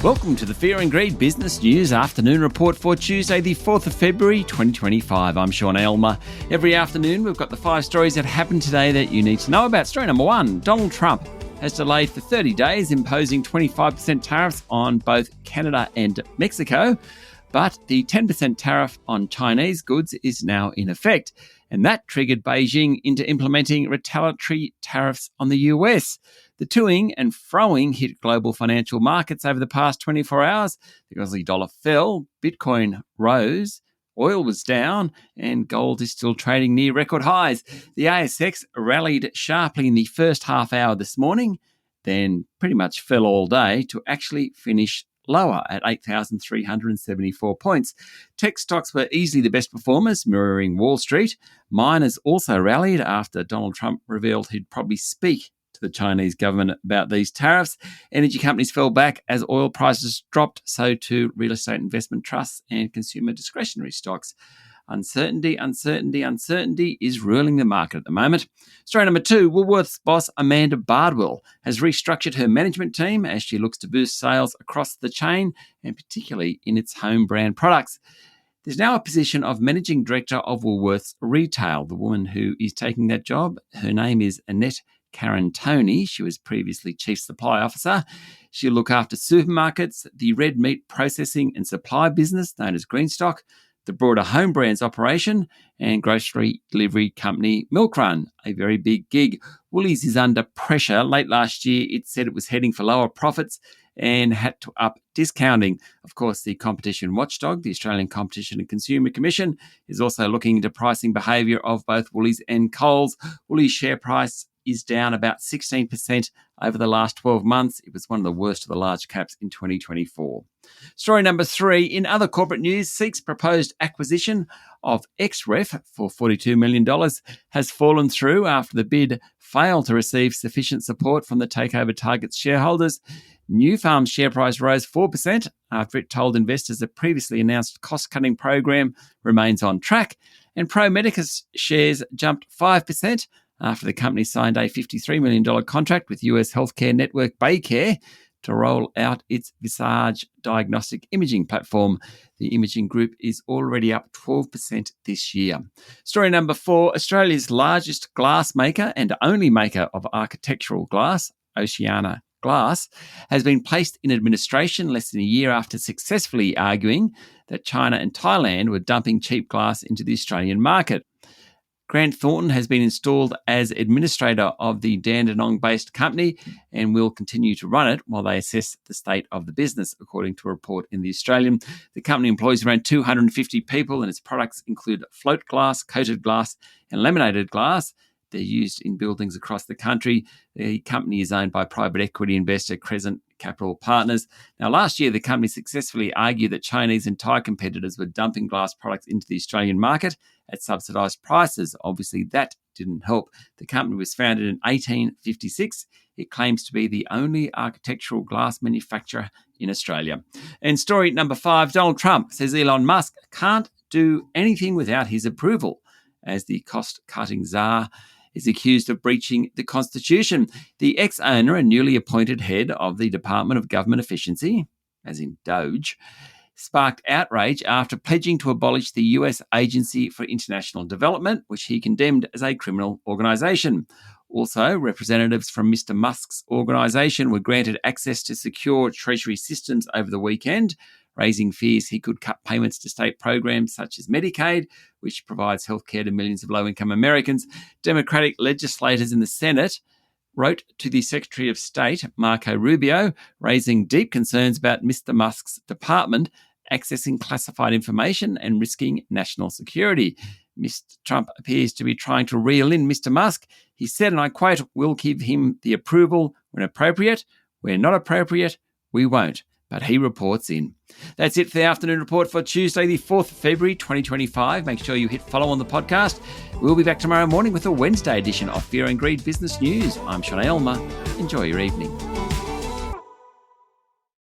Welcome to the Fear and Greed Business News Afternoon Report for Tuesday, the 4th of February, 2025. I'm Sean Aylmer. Every afternoon, we've got the 5 stories that happened today that you need to know about. Story number 1, Donald Trump has delayed for 30 days, imposing 25% tariffs on both Canada and Mexico. But the 10% tariff on Chinese goods is now in effect, and that triggered Beijing into implementing retaliatory tariffs on the US. The toing and froing hit global financial markets over the past 24 hours. The Aussie dollar fell, Bitcoin rose, oil was down, and gold is still trading near record highs. The ASX rallied sharply in the first half hour this morning, then pretty much fell all day to actually finish lower at 8,374 points. Tech stocks were easily the best performers, mirroring Wall Street. Miners also rallied after Donald Trump revealed he'd probably speak to the Chinese government about these tariffs. Energy companies fell back as oil prices dropped, so too real estate investment trusts and consumer discretionary stocks. Uncertainty is ruling the market at the moment. Story number 2, Woolworths boss Amanda Bardwell has restructured her management team as she looks to boost sales across the chain and particularly in its home brand products. There's now a position of Managing Director of Woolworths Retail. The woman who is taking that job, her name is Annette Carantoni. She was previously Chief Supply Officer. She'll look after supermarkets, the red meat processing and supply business known as Greenstock, the broader home brands operation, and grocery delivery company Milk Run, a very big gig. Woolies is under pressure. Late last year, it said it was heading for lower profits and had to up discounting. Of course, the competition watchdog, the Australian Competition and Consumer Commission, is also looking into pricing behaviour of both Woolies and Coles. Woolies' share price is down about 16% over the last 12 months. It was one of the worst of the large caps in 2024. Story number 3, in other corporate news, SEEK's proposed acquisition of XREF for $42 million has fallen through after the bid failed to receive sufficient support from the takeover target's shareholders. Nufarm's share price rose 4% after it told investors the previously announced cost-cutting program remains on track, and Pro Medicus shares jumped 5% after the company signed a $53 million contract with US healthcare network Baycare to roll out its Visage diagnostic imaging platform. The imaging group is already up 12% this year. Story number 4, Australia's largest glass maker and only maker of architectural glass, Oceania Glass, has been placed in administration less than a year after successfully arguing that China and Thailand were dumping cheap glass into the Australian market. Grant Thornton has been installed as administrator of the Dandenong-based company and will continue to run it while they assess the state of the business, according to a report in The Australian. The company employs around 250 people and its products include float glass, coated glass and laminated glass. They're used in buildings across the country. The company is owned by private equity investor Crescent Capital Partners. Now, last year, the company successfully argued that Chinese and Thai competitors were dumping glass products into the Australian market at subsidised prices. Obviously, that didn't help. The company was founded in 1856. It claims to be the only architectural glass manufacturer in Australia. And story number 5, Donald Trump says Elon Musk can't do anything without his approval, as the cost-cutting czar is accused of breaching the Constitution. The ex-owner and newly appointed head of the Department of Government Efficiency, as in Doge, sparked outrage after pledging to abolish the US Agency for International Development, which he condemned as a criminal organisation. Also, representatives from Mr. Musk's organisation were granted access to secure Treasury systems over the weekend, raising fears he could cut payments to state programs such as Medicaid, which provides healthcare to millions of low-income Americans. Democratic legislators in the Senate wrote to the Secretary of State, Marco Rubio, raising deep concerns about Mr. Musk's department accessing classified information and risking national security. Mr. Trump appears to be trying to reel in Mr. Musk. He said, and I quote, "We'll give him the approval when appropriate. Where not appropriate, we won't." But he reports in. That's it for the afternoon report for Tuesday, the 4th of February, 2025. Make sure you hit follow on the podcast. We'll be back tomorrow morning with a Wednesday edition of Fear and Greed Business News. I'm Sean Aylmer. Enjoy your evening.